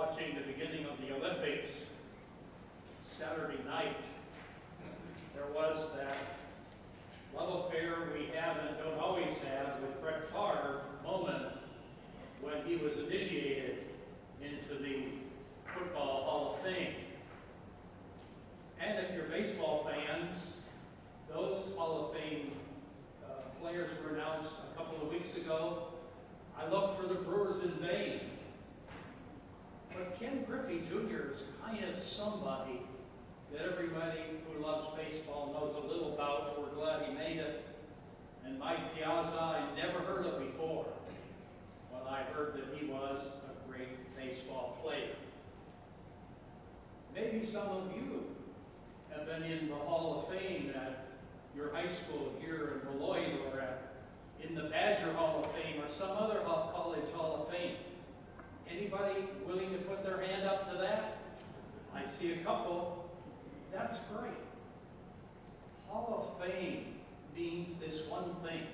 watching the beginning of the Olympics Saturday night, there was that love affair we have and don't always have with Brett Favre moment when he was initiated into the Football Hall of Fame. And if you're baseball fans, those Hall of Fame players were announced a couple of weeks ago. I looked for the Brewers in vain. But Ken Griffey Jr. is kind of somebody that everybody who loves baseball knows a little about. We're glad he made it. And Mike Piazza, I never heard of before, but I heard that he was a great baseball player. Maybe some of you have been in the Hall of Fame at your high school here in Beloit, or in the Badger Hall of Fame, or some other college Hall of Fame. Anybody willing to put their hand up to that? I see a couple. That's great. Hall of Fame means this one thing.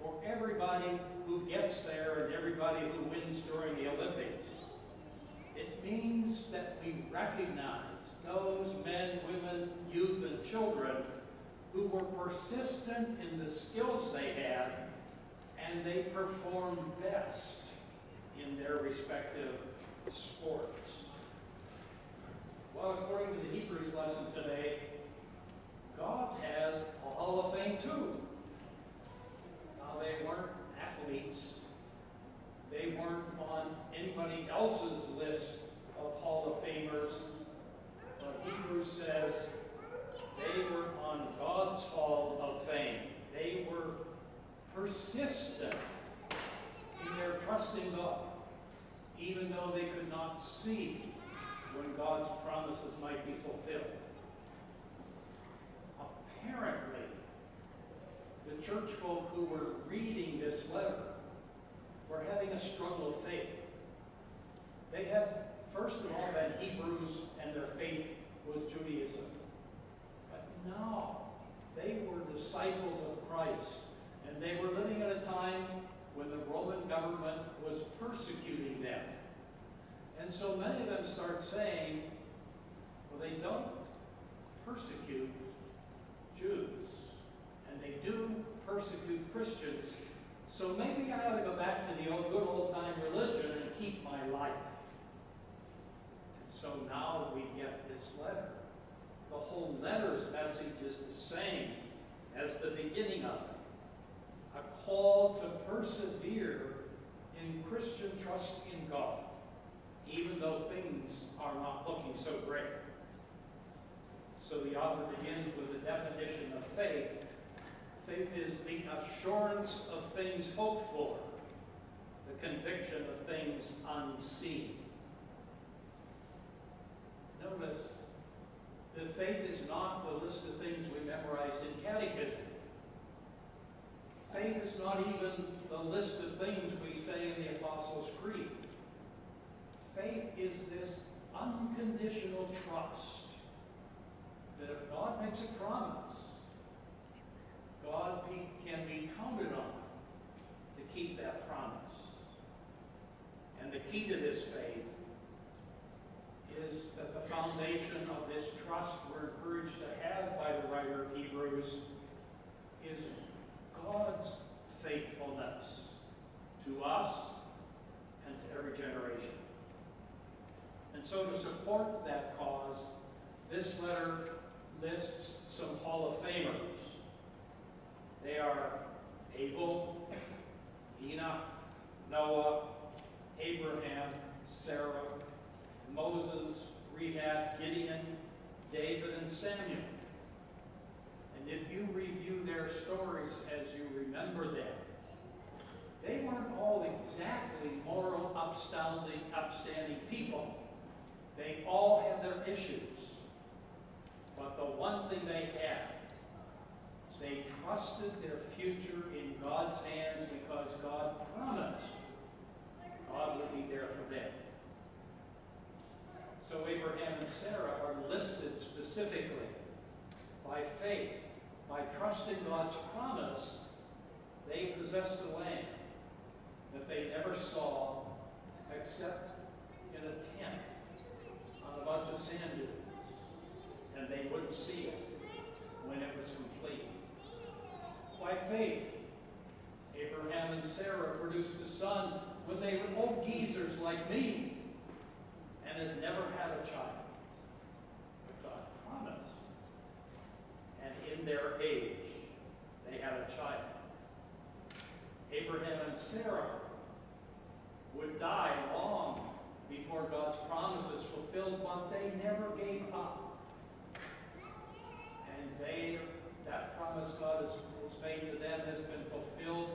For everybody who gets there and everybody who wins during the Olympics, it means that we recognize those men, women, youth, and children who were persistent in the skills they had, and they performed best in their respective sports. Well, according to the Hebrews lesson today, God has a Hall of Fame too. Now, they weren't athletes. They weren't on anybody else's list of Hall of Famers. But Hebrews says they were on God's Hall of Fame. They were persistent in their trust in God, even though they could not see when God's promises might be fulfilled. Apparently, the church folk who were reading this letter were having a struggle of faith. They had, first of all, been Hebrews, and their faith was Judaism. But now, they were disciples of Christ, and they were living at a time when the Roman government was persecuting them. And so many of them start saying, well, they don't persecute Jews, and they do persecute Christians, so maybe I ought to go back to the good old-time religion and keep my life. And so now we get this letter. The whole letter's message is the same as the beginning of it. A call to persevere in Christian trust in God, even though things are not looking so great. So the author begins with a definition of faith. Faith is the assurance of things hoped for, the conviction of things unseen. Notice that faith is not the list of things we memorized in catechism. Faith is not even the list of things we say in the Apostles' Creed. Faith is this unconditional trust that if God makes a promise, God can be counted on to keep that promise. And the key to this faith is that the foundation of this trust we're encouraged to have by the writer of Hebrews is God's faithfulness to us and to every generation. And so to support that cause, this letter lists some Hall of Famers. They are Abel, Enoch, Noah, Abraham, Sarah, Moses, Rahab, Gideon, David, and Samuel. And if you review their stories as you remember them, they weren't all exactly moral, upstanding people. They all had their issues. But the one thing they had, they trusted their future in God's hands because God promised God would be there for them. So Abraham and Sarah are listed specifically by faith. By trusting God's promise, they possessed a land that they never saw except in a tent on a bunch of sand dunes, and they wouldn't see it when it was complete. By faith, Abraham and Sarah produced a son when they were old geezers like me and had never had a child. But God promised. And in their age, they had a child. Abraham and Sarah would die long before God's promises fulfilled, but they never gave up. And that promise God has made to them has been fulfilled,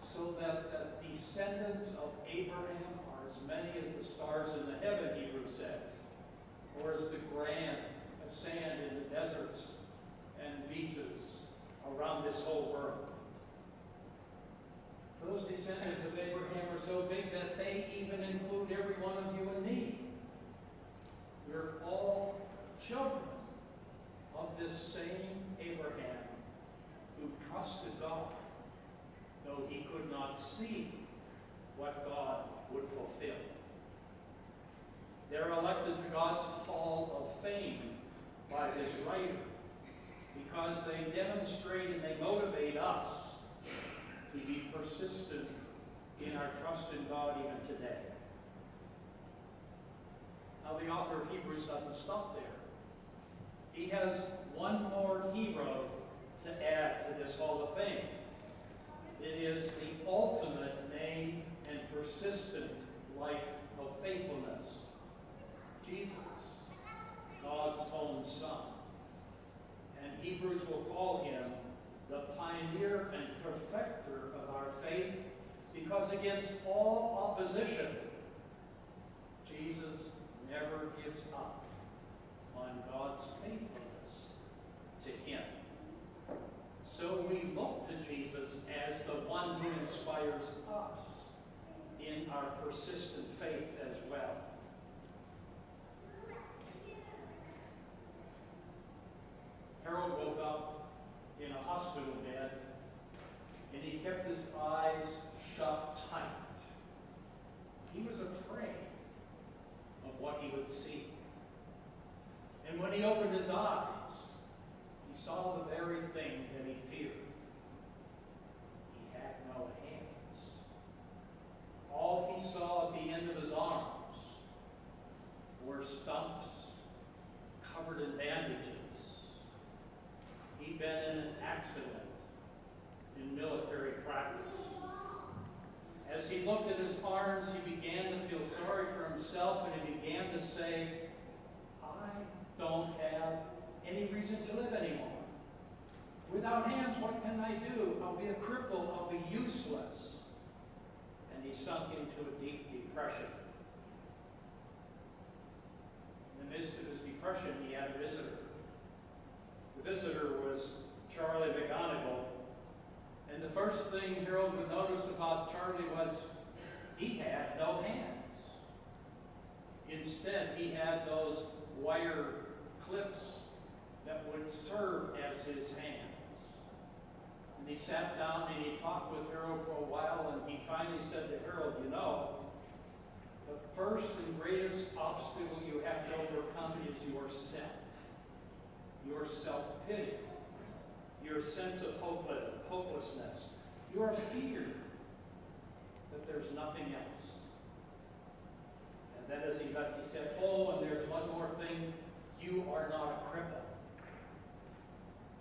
so that the descendants of Abraham are as many as the stars in the heaven, Hebrews says, or as the grain of sand in the deserts and beaches around this whole world. Those descendants of Abraham are so big that they even include every one of you and me. We're all children of this same Abraham who trusted God, though he could not see what God would fulfill. They're elected to God's Hall of Fame by this writer because they demonstrate and they motivate us to be persistent in our trust in God even today. Now, the author of Hebrews doesn't stop there. He has one more hero to add to this Hall of Fame. It is the ultimate name and persistent life of faithfulness. Jesus, God's own Son. And Hebrews will call him the pioneer and perfecter of our faith, because against all opposition, Jesus never gives up on God's faithfulness to him. So we look to Jesus as the one who inspires us in our persistent faith as well. Harold woke up in a hospital bed, and he kept his eyes shut tight. He was afraid of what he would see. And when he opened his eyes, he saw the very thing that he feared. He had no hands. All he saw at the end of his arms were stumps covered in bandages. He'd been in an accident in military practice. As he looked at his arms, he began to feel sorry for himself, and he began to say, I don't have any reason to live anymore. Without hands, what can I do? I'll be a cripple. I'll be useless. And he sunk into a deep depression. In the midst of his depression, he had a visitor. The visitor was Charlie McGonigal. And the first thing Harold would notice about Charlie was he had no hands. Instead, he had those wire clips that would serve as his hands. And he sat down and he talked with Harold for a while, and he finally said to Harold, you know, the first and greatest obstacle you have to overcome is yourself. Your self-pity, your sense of hopelessness, your fear that there's nothing else. And then as he left, he said, oh, and there's one more thing. You are not a cripple.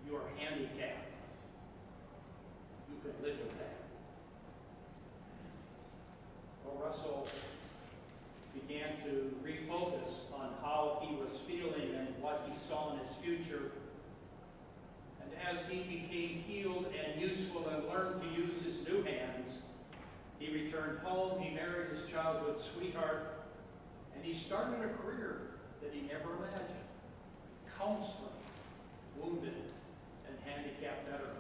You are handicapped. You could live with that. Well, Russell began to refocus on how he was feeling and what he saw in his future. And as he became healed and useful and learned to use his new hands, he returned home, he married his childhood sweetheart, and he started a career that he never imagined, counseling wounded and handicapped veterans.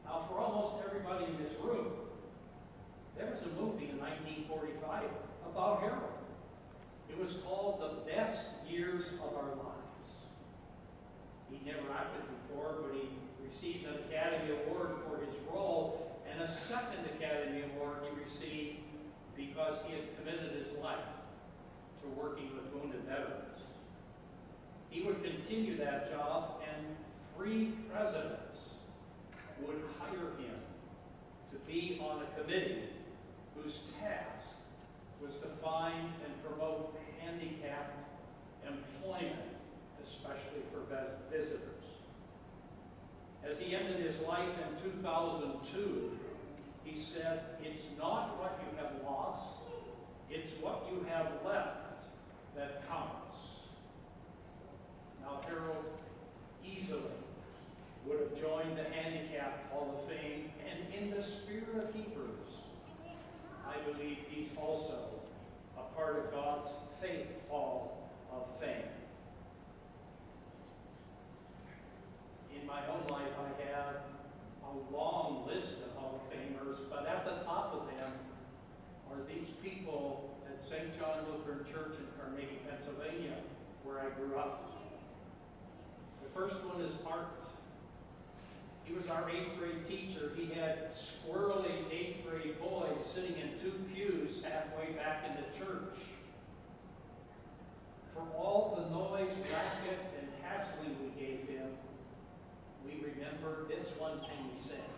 Now, for almost everybody in this room, there was a movie in 1945 about Harold. It was called The Best Years of Our Lives. He never acted before, but he received an Academy Award for his role, and a second Academy Award he received because he had committed his life working with wounded veterans. He would continue that job, and 3 presidents would hire him to be on a committee whose task was to find and promote handicapped employment, especially for visitors. As he ended his life in 2002, he said, "It's not what you have lost, it's what you have left that counts." Now, Harold easily would have joined the Handicapped Hall of Fame, and in the spirit of Hebrews, I believe he's also a part of God's Faith Hall of Fame. In my own life, I have a long list of Hall of Famers, but at the top of them are these people at St. John Lutheran Church in Carnegie, Pennsylvania, where I grew up. The first one is Art. He was our 8th grade teacher. He had squirrely 8th grade boys sitting in 2 pews halfway back in the church. For all the noise, racket, and hassling we gave him, we remember this one thing he said: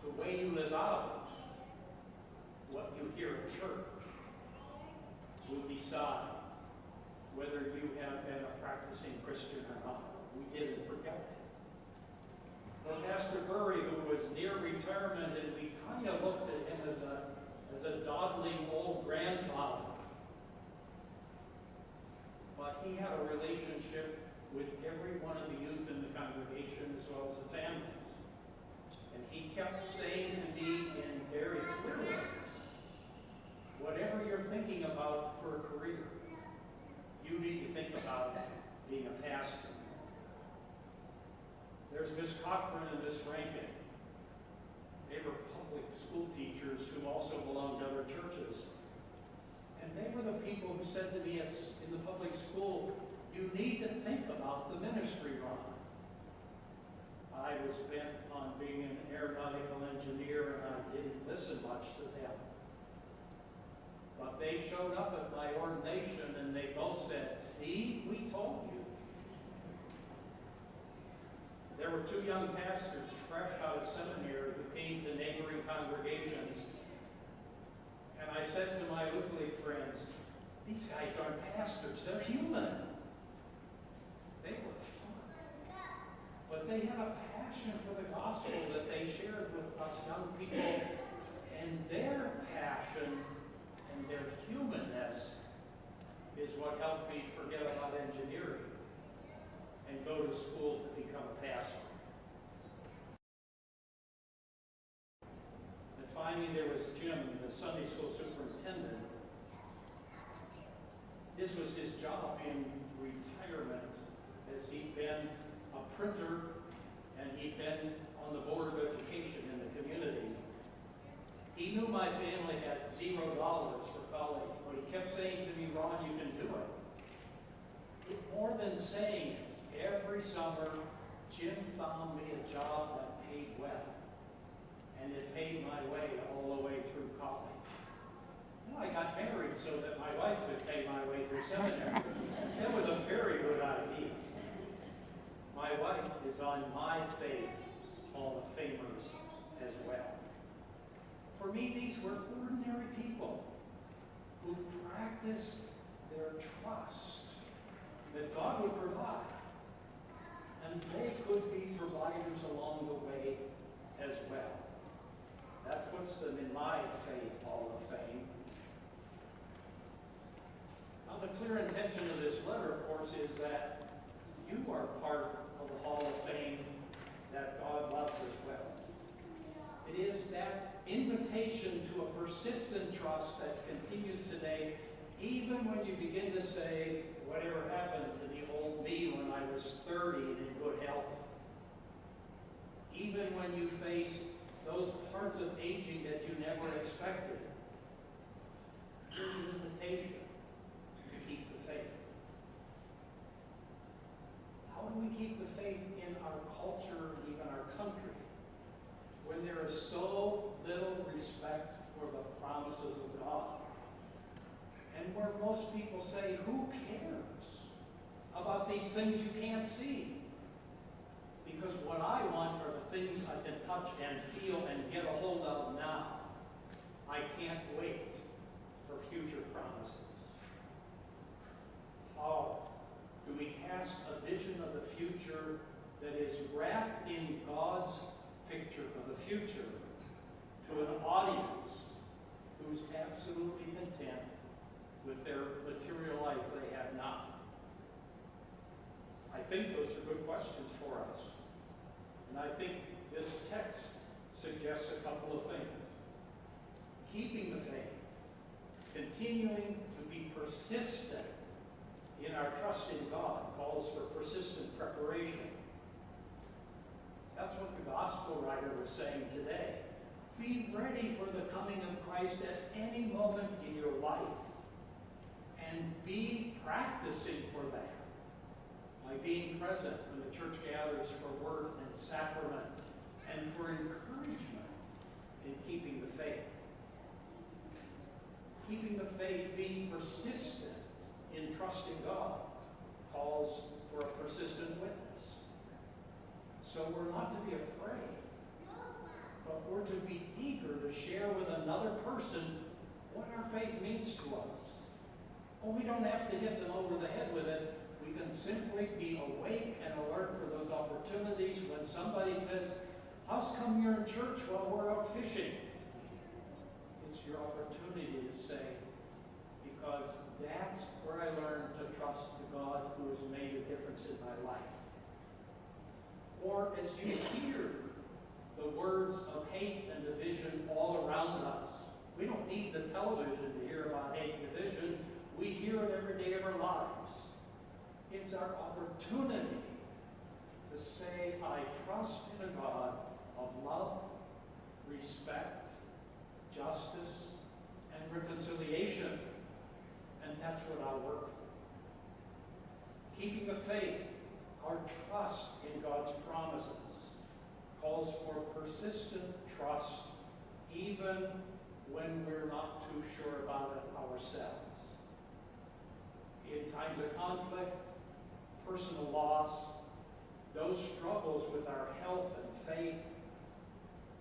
"The way you live out what you hear at church will decide whether you have been a practicing Christian or not." We didn't forget it. Well, Pastor Burry, who was near retirement, and we kind of looked at him as a dawdling old grandfather. But he had a relationship with every one of the youth in the congregation as well as the families. And he kept saying to me in very clear ways, whatever you're thinking about for a career, you need to think about being a pastor. There's Miss Cochran and Miss Rankin. They were public school teachers who also belonged to other churches. And they were the people who said to me in the public school, "You need to think about the ministry, Ron." I was bent on being an aeronautical engineer, and I didn't listen much to them. But they showed up at my ordination, and they both said, "See, we told you." There were 2 young pastors fresh out of seminary who came to neighboring congregations. And I said to my Lutheran League friends, "These guys aren't pastors, they're human." They were fun. But they had a passion for the gospel that they shared with us young people. And their passion and their humanness is what helped me forget about engineering and go to school to become a pastor. And finally, there was Jim, the Sunday school superintendent. This was his job in retirement, as he'd been a printer and he'd been on the Board of Education in the community. He knew my family had $0 for college, but he kept saying to me, "Ron, you can do it." More than saying it, every summer, Jim found me a job that paid well, and it paid my way all the way through college. Well, I got married so that my wife could pay my way through seminary. That was a very good idea. My wife is on my Faith Hall of Famers as well. For me, these were ordinary people who practiced their trust that God would provide. And they could be providers along the way as well. That puts them in my Faith Hall of Fame. Now, the clear intention of this letter, of course, is that you are part of the Hall of Fame that God loves as well. It is that invitation to a persistent trust that continues today, even when you begin to say, "Whatever happened to the old me when I was 30 and in good health?" Even when you face those parts of aging that you never expected, here's an invitation to keep the faith. How do we keep the faith in our culture and even our country when there is so little respect for the promises of God? and where most people say, who cares about these things you can't see? Because what I want are the things I can touch and feel and get a hold of now. I can't wait for future promises. How do we cast a vision of the future that is wrapped in God's picture of the future to an audience who's absolutely content with their material life they have now? I think those are good questions for us. And I think this text suggests a couple of things. Keeping the faith, continuing to be persistent in our trust in God, calls for persistent preparation. That's what the gospel writer was saying today. Be ready for the coming of Christ at any moment in your life, and be practicing for that by being present when the church gathers for word and sacrament, and for encouragement in keeping the faith. Keeping the faith, being persistent in trusting God, calls for a persistent witness. So we're not to be afraid, but we're to be eager to share with another person what our faith means to us. Well, we don't have to hit them over the head with it. We can simply be awake and alert for those opportunities when somebody says, "How's come you're in church?" "Well, we're out fishing." It's your opportunity to say, because that's where I learned to trust the God who has made a difference in my life. Or as you hear the words of hate and division all around us, we don't need the television to hear about hate and division. We hear it every day of our lives. It's our opportunity to say, I trust in a God of love, respect, justice, and reconciliation. And that's what I'll work for. Keeping the faith, our trust in God's promises, calls for persistent trust even when we're not too sure about it ourselves. In times of conflict, personal loss, those struggles with our health and faith,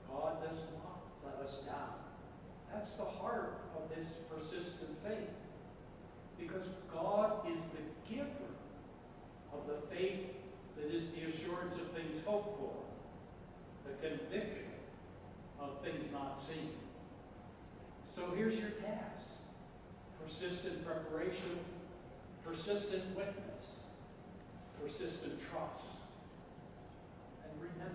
God does not let us down. That's the heart of this persistent faith. Because God is the giver of the faith that is the assurance of things hoped for, the conviction of things not seen. So here's your task. Persistent preparation, persistent witness, persistent trust. And remember,